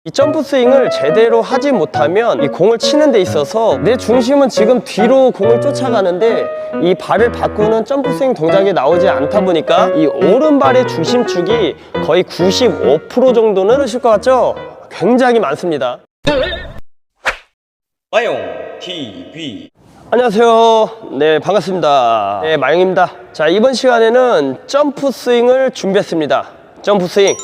이 점프 스윙을 제대로 하지 못하면 이 공을 치는 데 있어서 내 중심은 지금 뒤로 공을 쫓아가는데 이 발을 바꾸는 점프 스윙 동작이 나오지 않다 보니까 이 오른발의 중심축이 거의 95% 정도는 흐르실 것 같죠? 굉장히 많습니다. 마용 TV. 안녕하세요. 네, 반갑습니다. 네, 마용입니다. 자, 이번 시간에는 점프 스윙을 준비했습니다. 점프 스윙.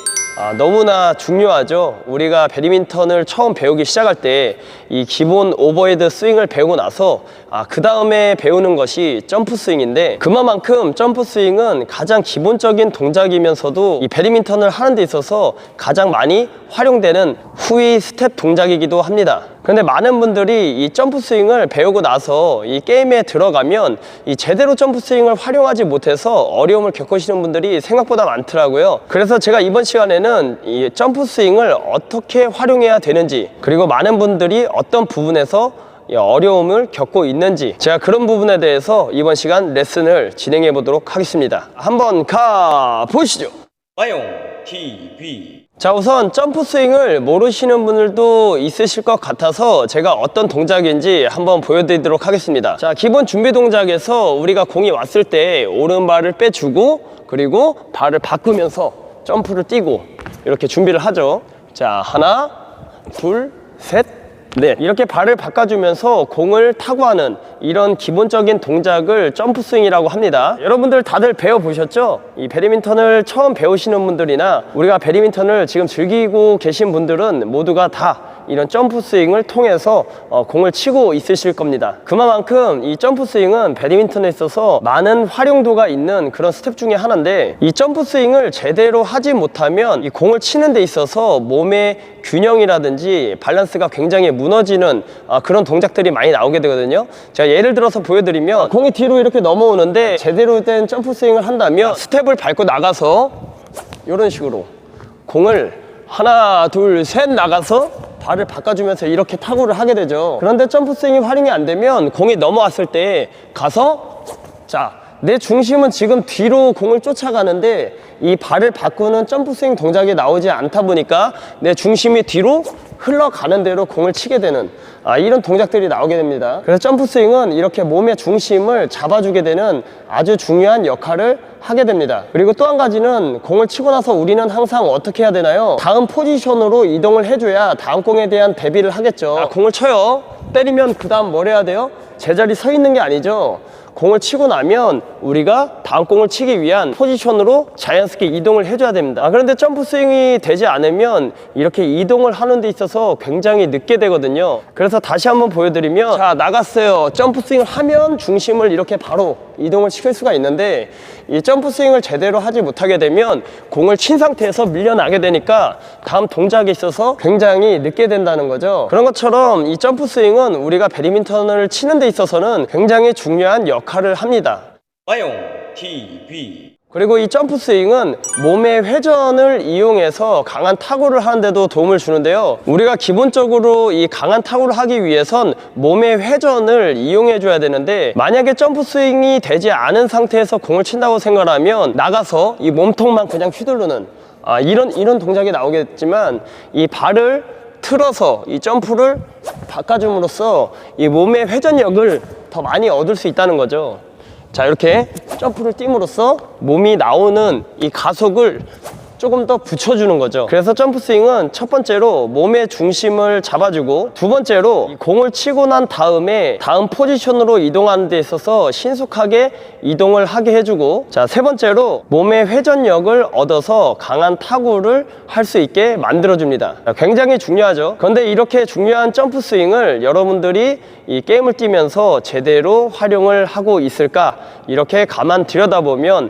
너무나 중요하죠. 우리가 배드민턴을 처음 배우기 시작할 때 이 기본 오버헤드 스윙을 배우고 나서 그 다음에 배우는 것이 점프 스윙인데, 그만큼 점프 스윙은 가장 기본적인 동작이면서도 이 배드민턴을 하는 데 있어서 가장 많이 활용되는 후위 스텝 동작이기도 합니다. 그런데 많은 분들이 이 점프 스윙을 배우고 나서 이 게임에 들어가면 이 제대로 점프 스윙을 활용하지 못해서 어려움을 겪으시는 분들이 생각보다 많더라고요. 그래서 제가 이번 시간에는 이 점프 스윙을 어떻게 활용해야 되는지, 그리고 많은 분들이 어떤 부분에서 어려움을 겪고 있는지, 제가 그런 부분에 대해서 이번 시간 레슨을 진행해 보도록 하겠습니다. 한번 가 보시죠. 마용 TV. 자, 우선 점프 스윙을 모르시는 분들도 있으실 것 같아서 제가 어떤 동작인지 한번 보여드리도록 하겠습니다. 자, 기본 준비 동작에서 우리가 공이 왔을 때 오른발을 빼주고, 그리고 발을 바꾸면서 점프를 뛰고 이렇게 준비를 하죠. 자, 하나, 둘, 셋, 넷. 이렇게 발을 바꿔주면서 공을 타고 하는 이런 기본적인 동작을 점프 스윙이라고 합니다. 여러분들 다들 배워보셨죠? 이 배드민턴을 처음 배우시는 분들이나 우리가 배드민턴을 지금 즐기고 계신 분들은 모두가 다 이런 점프 스윙을 통해서 공을 치고 있으실 겁니다. 그만큼 이 점프 스윙은 배드민턴에 있어서 많은 활용도가 있는 그런 스텝 중에 하나인데, 이 점프 스윙을 제대로 하지 못하면 이 공을 치는 데 있어서 몸의 균형이라든지 밸런스가 굉장히 무너지는 그런 동작들이 많이 나오게 되거든요. 제가 예를 들어서 보여드리면, 공이 뒤로 이렇게 넘어오는데 제대로 된 점프 스윙을 한다면 스텝을 밟고 나가서 이런 식으로 공을 하나, 둘, 셋 나가서 발을 바꿔주면서 이렇게 타구를 하게 되죠. 그런데 점프 스윙이 활용이 안 되면 공이 넘어왔을 때 가서, 자, 내 중심은 지금 뒤로 공을 쫓아가는데 이 발을 바꾸는 점프 스윙 동작이 나오지 않다 보니까 내 중심이 뒤로 흘러가는 대로 공을 치게 되는 이런 동작들이 나오게 됩니다. 그래서 점프 스윙은 이렇게 몸의 중심을 잡아주게 되는 아주 중요한 역할을 하게 됩니다. 그리고 또 한 가지는, 공을 치고 나서 우리는 항상 어떻게 해야 되나요? 다음 포지션으로 이동을 해줘야 다음 공에 대한 대비를 하겠죠. 공을 쳐요. 때리면 그 다음 뭘 해야 돼요? 제자리 서 있는 게 아니죠. 공을 치고 나면 우리가 다음 공을 치기 위한 포지션으로 자연스럽게 이동을 해줘야 됩니다. 그런데 점프 스윙이 되지 않으면 이렇게 이동을 하는 데 있어서 굉장히 늦게 되거든요. 그래서 다시 한번 보여드리면, 자, 나갔어요. 점프 스윙을 하면 중심을 이렇게 바로 이동을 시킬 수가 있는데, 이 점프 스윙을 제대로 하지 못하게 되면 공을 친 상태에서 밀려나게 되니까 다음 동작에 있어서 굉장히 늦게 된다는 거죠. 그런 것처럼 이 점프 스윙은 우리가 배드민턴을 치는 데 있어서는 굉장히 중요한 역할을 합니다. 마용 TV. 그리고 이 점프 스윙은 몸의 회전을 이용해서 강한 타구를 하는데도 도움을 주는데요. 우리가 기본적으로 이 강한 타구를 하기 위해선 몸의 회전을 이용해 줘야 되는데, 만약에 점프 스윙이 되지 않은 상태에서 공을 친다고 생각하면 나가서 이 몸통만 그냥 휘두르는 이런 동작이 나오겠지만, 이 발을 틀어서 이 점프를 바꿔줌으로써 이 몸의 회전력을 더 많이 얻을 수 있다는 거죠. 자, 이렇게 점프를 띄움으로써 몸이 나오는 이 가속을 조금 더 붙여주는 거죠. 그래서 점프 스윙은 첫 번째로 몸의 중심을 잡아주고, 두 번째로 이 공을 치고 난 다음에 다음 포지션으로 이동하는 데 있어서 신속하게 이동을 하게 해주고, 자, 세 번째로 몸의 회전력을 얻어서 강한 타구를 할 수 있게 만들어줍니다. 굉장히 중요하죠. 그런데 이렇게 중요한 점프 스윙을 여러분들이 이 게임을 뛰면서 제대로 활용을 하고 있을까, 이렇게 가만 들여다보면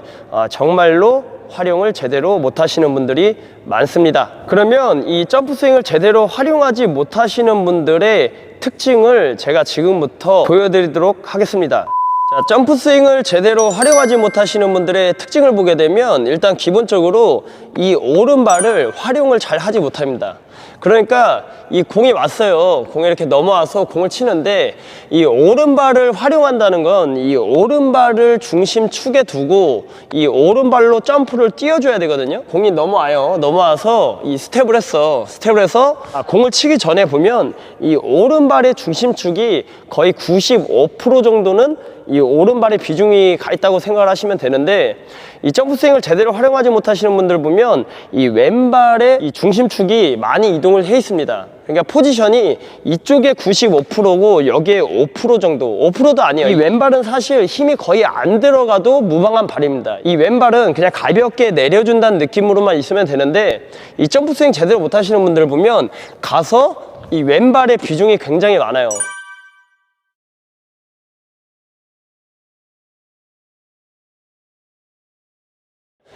정말로 활용을 제대로 못 하시는 분들이 많습니다. 그러면 이 점프 스윙을 제대로 활용하지 못하시는 분들의 특징을 제가 지금부터 보여드리도록 하겠습니다. 자, 점프 스윙을 제대로 활용하지 못하시는 분들의 특징을 보게 되면, 일단 기본적으로 이 오른발을 활용을 잘 하지 못합니다. 그러니까 이 공이 왔어요. 공이 이렇게 넘어와서 공을 치는데 이 오른발을 활용한다는 건 이 오른발을 중심축에 두고 이 오른발로 점프를 띄워줘야 되거든요. 공이 넘어와요. 넘어와서 이 스텝을 했어. 스텝을 해서 공을 치기 전에 보면 이 오른발의 중심축이 거의 95% 정도는 이 오른발의 비중이 가 있다고 생각을 하시면 되는데, 이 점프 스윙을 제대로 활용하지 못하시는 분들 보면 이 왼발의 이 중심축이 많이 이동을 해 있습니다. 그러니까 포지션이 이쪽에 95%고 여기에 5% 정도, 5%도 아니에요. 이 왼발은 사실 힘이 거의 안 들어가도 무방한 발입니다. 이 왼발은 그냥 가볍게 내려준다는 느낌으로만 있으면 되는데, 이 점프 스윙 제대로 못하시는 분들 보면 가서 이 왼발의 비중이 굉장히 많아요.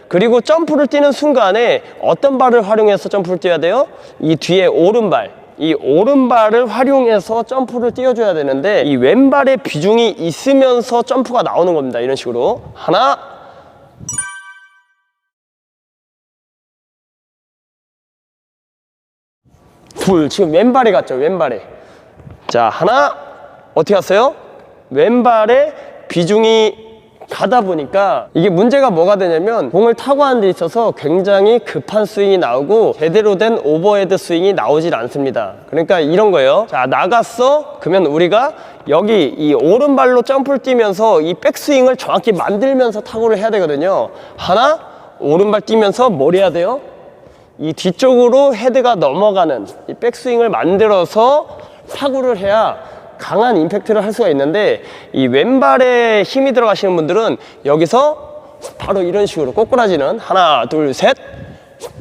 그리고 점프를 뛰는 순간에 어떤 발을 활용해서 점프를 뛰어야 돼요? 이 뒤에 오른발, 이 오른발을 활용해서 점프를 뛰어줘야 되는데, 이 왼발의 비중이 있으면서 점프가 나오는 겁니다. 이런 식으로 하나, 둘. 지금 왼발에 갔죠. 왼발에. 자, 하나. 어떻게 갔어요? 왼발에 비중이 가다 보니까 이게 문제가 뭐가 되냐면, 공을 타고 하는 데 있어서 굉장히 급한 스윙이 나오고 제대로 된 오버헤드 스윙이 나오질 않습니다. 그러니까 이런 거예요. 자, 나갔어. 그러면 우리가 여기 이 오른발로 점프를 뛰면서 이 백스윙을 정확히 만들면서 타구를 해야 되거든요. 하나, 오른발 뛰면서 뭘 해야 돼요? 이 뒤쪽으로 헤드가 넘어가는 이 백스윙을 만들어서 타구를 해야 강한 임팩트를 할 수가 있는데, 이 왼발에 힘이 들어가시는 분들은 여기서 바로 이런 식으로 꼬꾸라지는 하나, 둘, 셋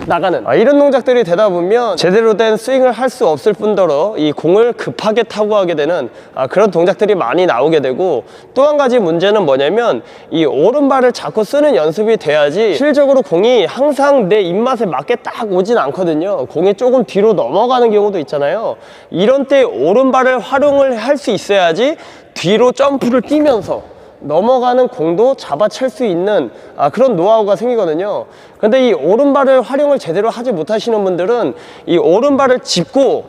나가는 이런 동작들이 되다 보면 제대로 된 스윙을 할 수 없을 뿐더러 이 공을 급하게 타고 하게 되는 그런 동작들이 많이 나오게 되고, 또 한 가지 문제는 뭐냐면 이 오른발을 자꾸 쓰는 연습이 돼야지 실질적으로 공이 항상 내 입맛에 맞게 딱 오진 않거든요. 공이 조금 뒤로 넘어가는 경우도 있잖아요. 이런 때 오른발을 활용을 할 수 있어야지 뒤로 점프를 뛰면서 넘어가는 공도 잡아챌 수 있는 그런 노하우가 생기거든요. 근데 이 오른발을 활용을 제대로 하지 못하시는 분들은 이 오른발을 짚고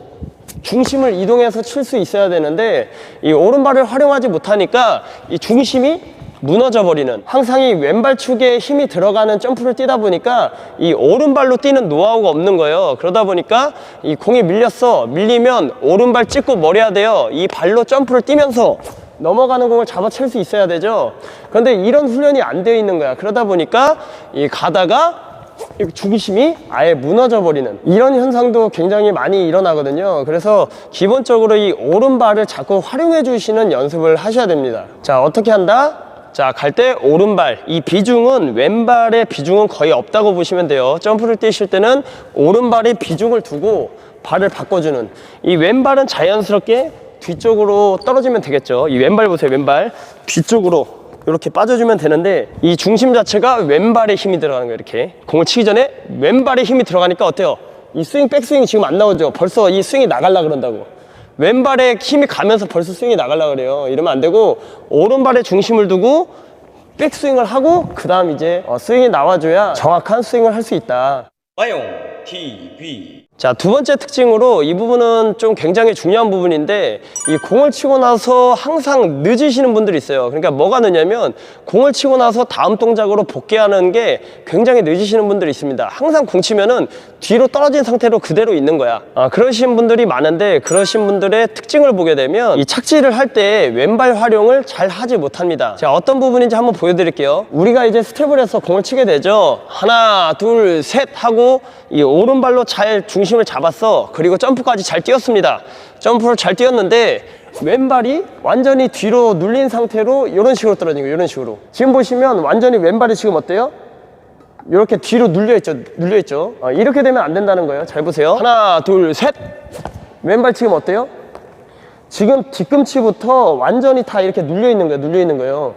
중심을 이동해서 칠 수 있어야 되는데, 이 오른발을 활용하지 못하니까 이 중심이 무너져 버리는, 항상 이 왼발 축에 힘이 들어가는 점프를 뛰다 보니까 이 오른발로 뛰는 노하우가 없는 거예요. 그러다 보니까 이 공이 밀렸어. 밀리면 오른발 찍고 뭘 해야 돼요? 이 발로 점프를 뛰면서 넘어가는 공을 잡아챌 수 있어야 되죠. 그런데 이런 훈련이 안 되어 있는 거야. 그러다 보니까 이 가다가 중심이 아예 무너져 버리는 이런 현상도 굉장히 많이 일어나거든요. 그래서 기본적으로 이 오른발을 자꾸 활용해 주시는 연습을 하셔야 됩니다. 자, 어떻게 한다? 자, 갈 때 오른발, 이 비중은 왼발의 비중은 거의 없다고 보시면 돼요. 점프를 뛰실 때는 오른발의 비중을 두고 발을 바꿔주는, 이 왼발은 자연스럽게 뒤쪽으로 떨어지면 되겠죠. 이 왼발 보세요. 왼발 뒤쪽으로 이렇게 빠져주면 되는데, 이 중심 자체가 왼발에 힘이 들어가는 거예요. 이렇게 공을 치기 전에 왼발에 힘이 들어가니까 어때요? 이 스윙, 백스윙이 지금 안 나오죠. 벌써 이 스윙이 나가려고 그런다고. 왼발에 힘이 가면서 벌써 스윙이 나가려고 그래요. 이러면 안 되고 오른발에 중심을 두고 백스윙을 하고 그 다음 이제 스윙이 나와줘야 정확한 스윙을 할 수 있다. 화용 TV. 자, 두 번째 특징으로 이 부분은 좀 굉장히 중요한 부분인데, 이 공을 치고 나서 항상 늦으시는 분들이 있어요. 그러니까 뭐가 늦냐면 공을 치고 나서 다음 동작으로 복귀하는 게 굉장히 늦으시는 분들이 있습니다. 항상 공 치면은 뒤로 떨어진 상태로 그대로 있는 거야. 그러신 분들이 많은데, 그러신 분들의 특징을 보게 되면 이 착지를 할 때 왼발 활용을 잘 하지 못합니다. 자, 어떤 부분인지 한번 보여드릴게요. 우리가 이제 스텝을 해서 공을 치게 되죠. 하나, 둘, 셋 하고 이 오른발로 잘 중심을 잡았어. 그리고 점프까지 잘 뛰었습니다. 점프를 잘 뛰었는데 왼발이 완전히 뒤로 눌린 상태로 이런 식으로 떨어진 거예요. 이런 식으로. 지금 보시면 완전히 왼발이 지금 어때요? 이렇게 뒤로 눌려있죠. 이렇게 되면 안 된다는 거예요. 잘 보세요. 하나, 둘, 셋. 왼발 지금 어때요? 지금 뒤꿈치부터 완전히 다 이렇게 눌려있는 거예요. 눌려있는 거예요.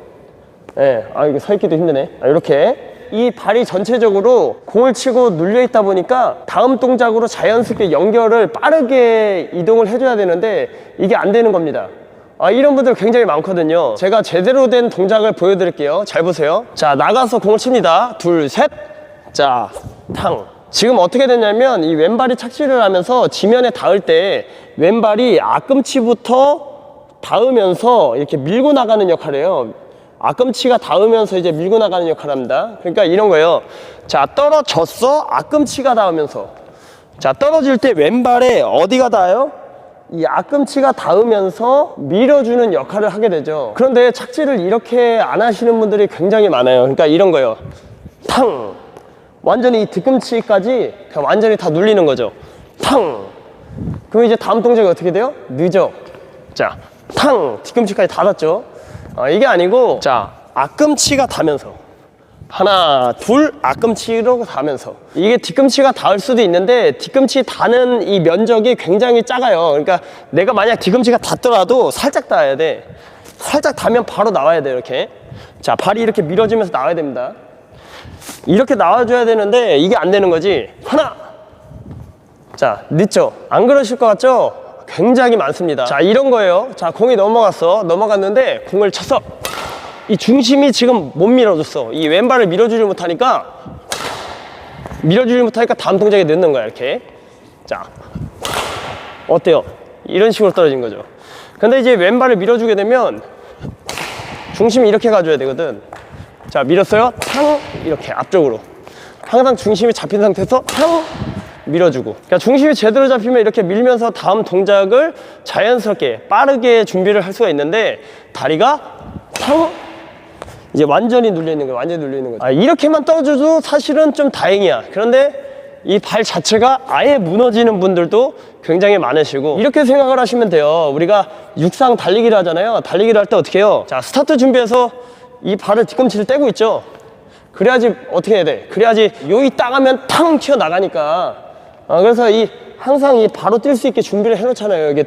예. 이거 서 있기도 힘드네. 이렇게. 이 발이 전체적으로 공을 치고 눌려있다 보니까 다음 동작으로 자연스럽게 연결을 빠르게 이동을 해줘야 되는데 이게 안 되는 겁니다. 이런 분들 굉장히 많거든요. 제가 제대로 된 동작을 보여드릴게요. 잘 보세요. 자, 나가서 공을 칩니다. 둘, 셋. 자, 탕, 지금 어떻게 됐냐면 이 왼발이 착지를 하면서 지면에 닿을 때 왼발이 앞꿈치부터 닿으면서 이렇게 밀고 나가는 역할을 해요. 앞꿈치가 닿으면서 이제 밀고 나가는 역할을 합니다. 그러니까 이런 거예요. 자, 떨어졌어. 앞꿈치가 닿으면서. 자, 떨어질 때 왼발에 어디가 닿아요? 이 앞꿈치가 닿으면서 밀어주는 역할을 하게 되죠. 그런데 착지를 이렇게 안 하시는 분들이 굉장히 많아요. 그러니까 이런 거예요. 탕! 완전히 이 뒤꿈치까지 그냥 완전히 다 눌리는 거죠. 탕! 그럼 이제 다음 동작이 어떻게 돼요? 늦어. 자, 탕! 뒤꿈치까지 닿았죠. 이게 아니고, 자, 앞꿈치가 닿으면서. 하나, 둘, 앞꿈치로 닿으면서. 이게 뒤꿈치가 닿을 수도 있는데, 뒤꿈치 닿는 이 면적이 굉장히 작아요. 그러니까 내가 만약 뒤꿈치가 닿더라도 살짝 닿아야 돼. 살짝 닿으면 바로 나와야 돼, 이렇게. 자, 발이 이렇게 밀어지면서 나와야 됩니다. 이렇게 나와줘야 되는데, 이게 안 되는 거지. 하나! 자, 늦죠? 안 그러실 것 같죠? 굉장히 많습니다. 자, 이런 거예요. 자, 공이 넘어갔어. 넘어갔는데 공을 쳤어. 이 중심이 지금 못 밀어줬어. 이 왼발을 밀어주지 못하니까 다음 동작에 넣는 거야, 이렇게. 자, 어때요? 이런 식으로 떨어진 거죠. 근데 이제 왼발을 밀어주게 되면 중심이 이렇게 가줘야 되거든. 자, 밀었어요. 탕! 이렇게 앞쪽으로. 항상 중심이 잡힌 상태에서 탕! 밀어주고. 그러니까 중심이 제대로 잡히면 이렇게 밀면서 다음 동작을 자연스럽게 빠르게 준비를 할 수가 있는데, 다리가 탕! 이제 완전히 눌려 있는 거예요. 완전히 눌려 있는 거죠. 이렇게만 떨어져도 사실은 좀 다행이야. 그런데 이 발 자체가 아예 무너지는 분들도 굉장히 많으시고, 이렇게 생각을 하시면 돼요. 우리가 육상 달리기를 하잖아요. 달리기를 할 때 어떻게 해요? 자, 스타트 준비해서 이 발을 뒤꿈치를 떼고 있죠. 그래야지 어떻게 해야 돼? 그래야지 요이 따가면 탕 튀어나가니까. 그래서 항상 바로 뛸 수 있게 준비를 해놓잖아요. 이게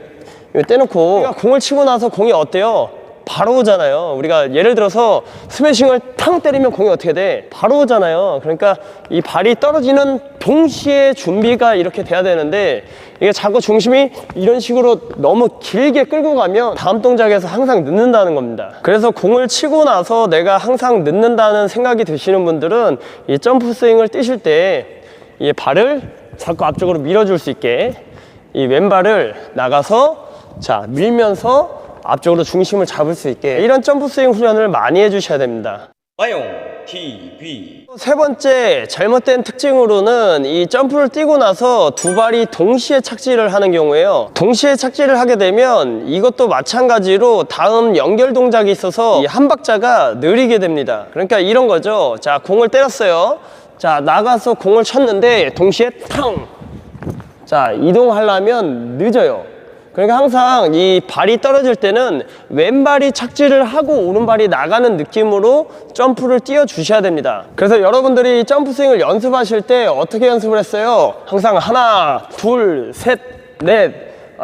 떼놓고. 우리가 공을 치고 나서 공이 어때요? 바로 오잖아요. 우리가 예를 들어서 스매싱을 탕 때리면 공이 어떻게 돼? 바로 오잖아요. 그러니까 이 발이 떨어지는 동시에 준비가 이렇게 돼야 되는데, 이게 자꾸 중심이 이런 식으로 너무 길게 끌고 가면 다음 동작에서 항상 늦는다는 겁니다. 그래서 공을 치고 나서 내가 항상 늦는다는 생각이 드시는 분들은 이 점프 스윙을 뛰실 때 이 발을 자꾸 앞쪽으로 밀어줄 수 있게 이 왼발을 나가서, 자, 밀면서 앞쪽으로 중심을 잡을 수 있게 이런 점프 스윙 훈련을 많이 해주셔야 됩니다. 마용 TV. 세 번째 잘못된 특징으로는 이 점프를 뛰고 나서 두 발이 동시에 착지를 하는 경우에요. 동시에 착지를 하게 되면 이것도 마찬가지로 다음 연결 동작이 있어서 이 한 박자가 느리게 됩니다. 그러니까 이런 거죠. 자, 공을 때렸어요. 자, 나가서 공을 쳤는데 동시에 탕! 자, 이동하려면 늦어요. 그러니까 항상 이 발이 떨어질 때는 왼발이 착지를 하고 오른발이 나가는 느낌으로 점프를 띄워 주셔야 됩니다. 그래서 여러분들이 점프 스윙을 연습하실 때 어떻게 연습을 했어요? 항상 하나, 둘, 셋, 넷,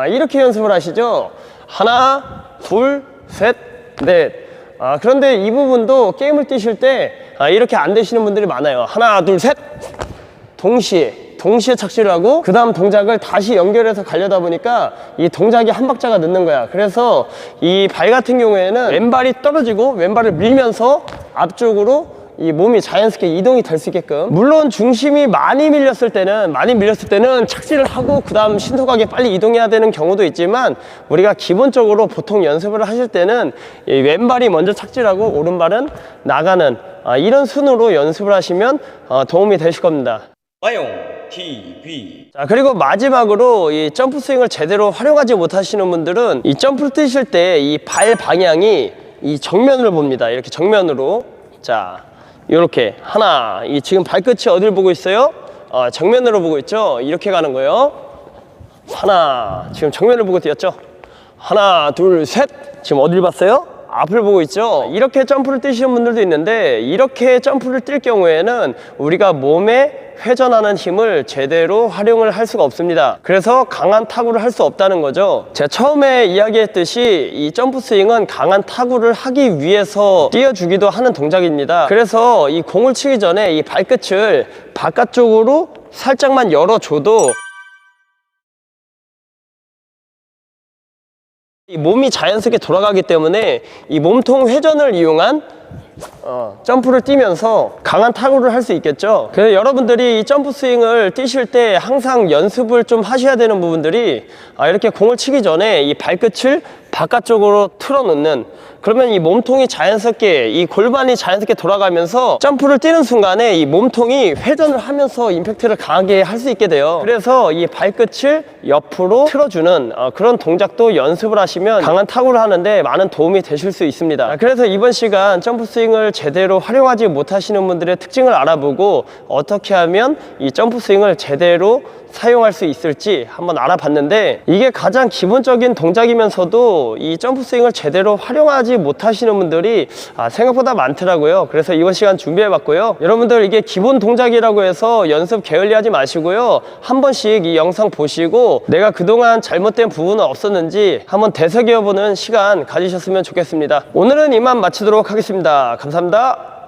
이렇게 연습을 하시죠. 하나, 둘, 셋, 넷. 그런데 이 부분도 게임을 뛰실 때 이렇게 안 되시는 분들이 많아요. 하나, 둘, 셋! 동시에 착지를 하고 그 다음 동작을 다시 연결해서 가려다 보니까 이 동작이 한 박자가 늦는 거야. 그래서 이 발 같은 경우에는 왼발이 떨어지고 왼발을 밀면서 앞쪽으로 이 몸이 자연스럽게 이동이 될 수 있게끔, 물론 중심이 많이 밀렸을 때는 착지를 하고 그 다음 신속하게 빨리 이동해야 되는 경우도 있지만, 우리가 기본적으로 보통 연습을 하실 때는 이 왼발이 먼저 착지를 하고 오른발은 나가는 이런 순으로 연습을 하시면 도움이 되실 겁니다. 마용 TV. 자, 그리고 마지막으로 이 점프 스윙을 제대로 활용하지 못하시는 분들은 이 점프를 뛰실 때 이 발 방향이 이 정면을 봅니다. 이렇게 정면으로. 자, 이렇게 하나, 이 지금 발끝이 어딜 보고 있어요? 정면으로 보고 있죠? 이렇게 가는 거예요. 하나, 지금 정면을 보고 뛰었죠? 하나, 둘, 셋. 지금 어딜 봤어요? 앞을 보고 있죠? 이렇게 점프를 뛰시는 분들도 있는데, 이렇게 점프를 뛸 경우에는 우리가 몸에 회전하는 힘을 제대로 활용을 할 수가 없습니다. 그래서 강한 타구를 할 수 없다는 거죠. 제가 처음에 이야기했듯이 이 점프 스윙은 강한 타구를 하기 위해서 띄워주기도 하는 동작입니다. 그래서 이 공을 치기 전에 이 발끝을 바깥쪽으로 살짝만 열어줘도 이 몸이 자연스럽게 돌아가기 때문에 이 몸통 회전을 이용한 점프를 뛰면서 강한 타구를 할 수 있겠죠. 그래서 여러분들이 이 점프 스윙을 뛰실 때 항상 연습을 좀 하셔야 되는 부분들이 이렇게 공을 치기 전에 이 발끝을 바깥쪽으로 틀어놓는, 그러면 이 몸통이 자연스럽게, 이 골반이 자연스럽게 돌아가면서 점프를 뛰는 순간에 이 몸통이 회전을 하면서 임팩트를 강하게 할 수 있게 돼요. 그래서 이 발끝을 옆으로 틀어주는 그런 동작도 연습을 하시면 강한 타구를 하는데 많은 도움이 되실 수 있습니다. 그래서 이번 시간 점프 스윙을 제대로 활용하지 못하시는 분들의 특징을 알아보고 어떻게 하면 이 점프 스윙을 제대로 사용할 수 있을지 한번 알아봤는데, 이게 가장 기본적인 동작이면서도 이 점프 스윙을 제대로 활용하지 못하시는 분들이 생각보다 많더라고요. 그래서 이번 시간 준비해봤고요. 여러분들 이게 기본 동작이라고 해서 연습 게을리하지 마시고요. 한 번씩 이 영상 보시고 내가 그동안 잘못된 부분은 없었는지 한번 되새겨보는 시간 가지셨으면 좋겠습니다. 오늘은 이만 마치도록 하겠습니다. 감사합니다.